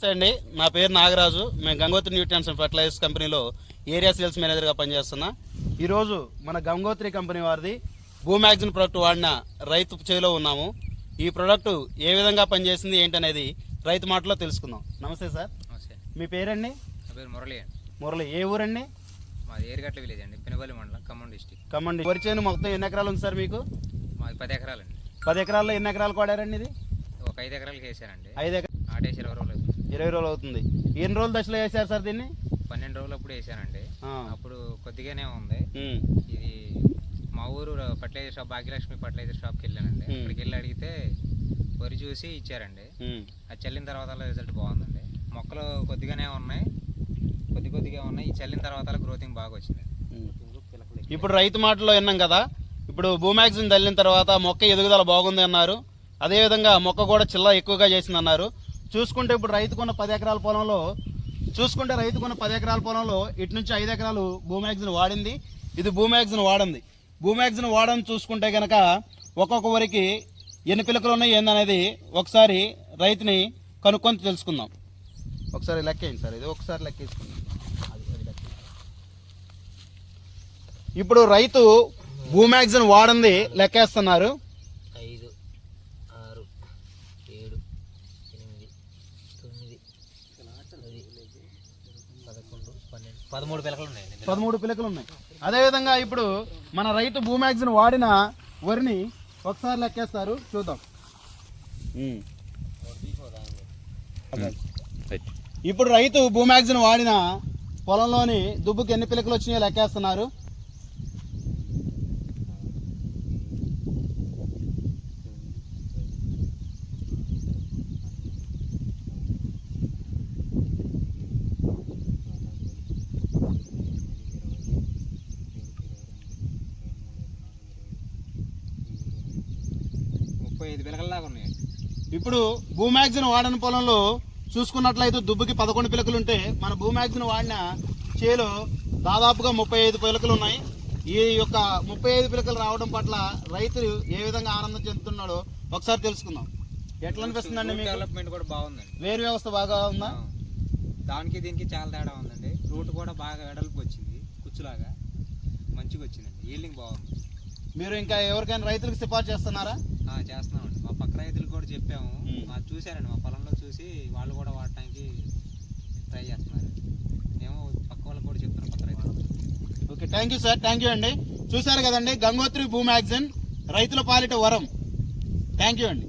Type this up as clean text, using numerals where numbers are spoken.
నమస్తే అండి, నా పేరు నాగరాజు. మేము గంగోత్రి న్యూట్రియన్స్ అండ్ ఫర్టిలైజర్స్ కంపెనీలో ఏరియా సేల్స్ మేనేజర్గా పనిచేస్తున్నా. ఈరోజు మన గంగోత్రి కంపెనీ వారిది భూమాక్సిన్ ప్రోడక్ట్ వాడిన రైతు చేలో ఉన్నాము. ఈ ప్రోడక్ట్ ఏ విధంగా పనిచేసింది ఏంటనేది రైతు మాటలో తెలుసుకుందాం. నమస్తే సార్. నమస్తే. మీ పేరండి? నా పేరు మురళి అండి. మురళి. ఏ ఊరండి? మాది ఏరిగట్ల విలేజ్ అండి, పినపల్లి మండలం, ఖమ్మం డిస్టిక్. ఖమ్మం. వరి చేను మొత్తం ఎన్ని ఎకరాలు ఉంది సార్ మీకు? మాది 10 ఎకరాలండి. 10 ఎకరాల్లో ఎన్ని ఎకరాలు కొడారండి? ఇది ఒక 5 ఎకరాలకి వేసానండి. 5 ఎకరాలు ఆటేసి 20 రోజులు అవుతుంది. 20 రోజులు అవుతుంది. ఎన్ని రోజుల దశలో వేసారు సార్ దీన్ని? 12 రోజులు అప్పుడు వేసానండి. అప్పుడు కొద్దిగానే ఉంది. ఇది మా ఊరు ఫర్టిలైజర్ షాప్, భాగ్యలక్ష్మి ఫర్టిలైజర్ షాప్కి వెళ్ళానండి. అక్కడికి వెళ్ళి అడిగితే వరి చూసి ఇచ్చారండి. అది చల్లిన తర్వాత రిజల్ట్ బాగుందండి. మొక్కలు కొద్దిగానే ఉన్నాయి, కొద్దిగా ఉన్నాయి. ఈ చల్లిన తర్వాత గ్రోతింగ్ బాగా వచ్చింది. ఇప్పుడు రైతు మాటలో విన్నాం కదా, ఇప్పుడు భూమాక్సిన్ చల్లిన తర్వాత మొక్క ఎదుగుదల బాగుంది అన్నారు. అదేవిధంగా మొక్క కూడా చిల్ల ఎక్కువగా చేసింది అన్నారు. చూసుకుంటే ఇప్పుడు రైతుకున్న 10 ఎకరాల పొలంలో ఇటు నుంచి 5 ఎకరాలు భూమాక్సిన్ వాడింది. ఇది భూమాక్సిన్ వాడని చూసుకుంటే కనుక ఒక్కొక్క వరికి ఎన్ని పిలకలు ఉన్నాయి ఏందనేది ఒకసారి రైతుని కనుక్కొని తెలుసుకుందాం. ఒకసారి లెక్కేయండి సార్, ఇది ఒకసారి లెక్కేసుకుందాం. ఇప్పుడు రైతు భూమాక్సిన్ వాడింది లెక్కేస్తున్నారు. 5, 6, 7, 8, 9, 10, 11, 12, 13 పిలకలు ఉన్నాయండి. 13 పిలకలు ఉన్నాయి. అదేవిధంగా ఇప్పుడు మన రైతు భూమాక్సిన్ వాడిన వరిని ఒకసారి లెక్కేస్తారు, చూద్దాం. ఇప్పుడు రైతు భూమాక్సిన్ వాడిన పొలంలోని దుబ్బుకి ఎన్ని పిలకలు వచ్చినాయో లెక్కేస్తున్నారు. ఇప్పుడు భూమాక్సిన్ వాడిన పొలంలో చూసుకున్నట్లయితే దుబ్బుకి 11 పిలకలు ఉంటే మన భూమాక్సిన్ వాడిన చేలో దాదాపుగా 35 పిలకలు ఉన్నాయి. ఈ యొక్క 35 పిలకలు రావడం పట్ల రైతు ఏ విధంగా ఆనందం చెందుతున్నాడో ఒకసారి తెలుసుకుందాం. ఎట్లా అనిపిస్తుందండి మీకు? డెవలప్మెంట్ కూడా బాగుందండి. వేరు వ్యవస్థ బాగా ఉందా? దానికి దీనికి చాలా తేడా ఉందండి. రూట్ కూడా బాగా వెడల్పు వచ్చింది, కుచ్చులాగా మంచిగా వచ్చిందండి. ఈల్డింగ్ బాగుంది. మీరు ఇంకా ఎవరికైనా రైతులకు సిఫార్సు చేస్తున్నారా? చేస్తున్నామండి. మా పక్క రైతులకు కూడా చెప్పాము, చూశారండి, మా పొలంలో చూసి వాళ్ళు కూడా వాడటానికి ట్రై చేస్తున్నారు. మేము పక్క వాళ్ళకి కూడా చెప్తున్నాం, పక్క రైతులు. Okay, thank you sir. Thank you అండి. చూశారు కదండి, గంగోత్రి భూమాక్సిన్ రైతుల పాలిట వరం. థ్యాంక్ యూ అండి.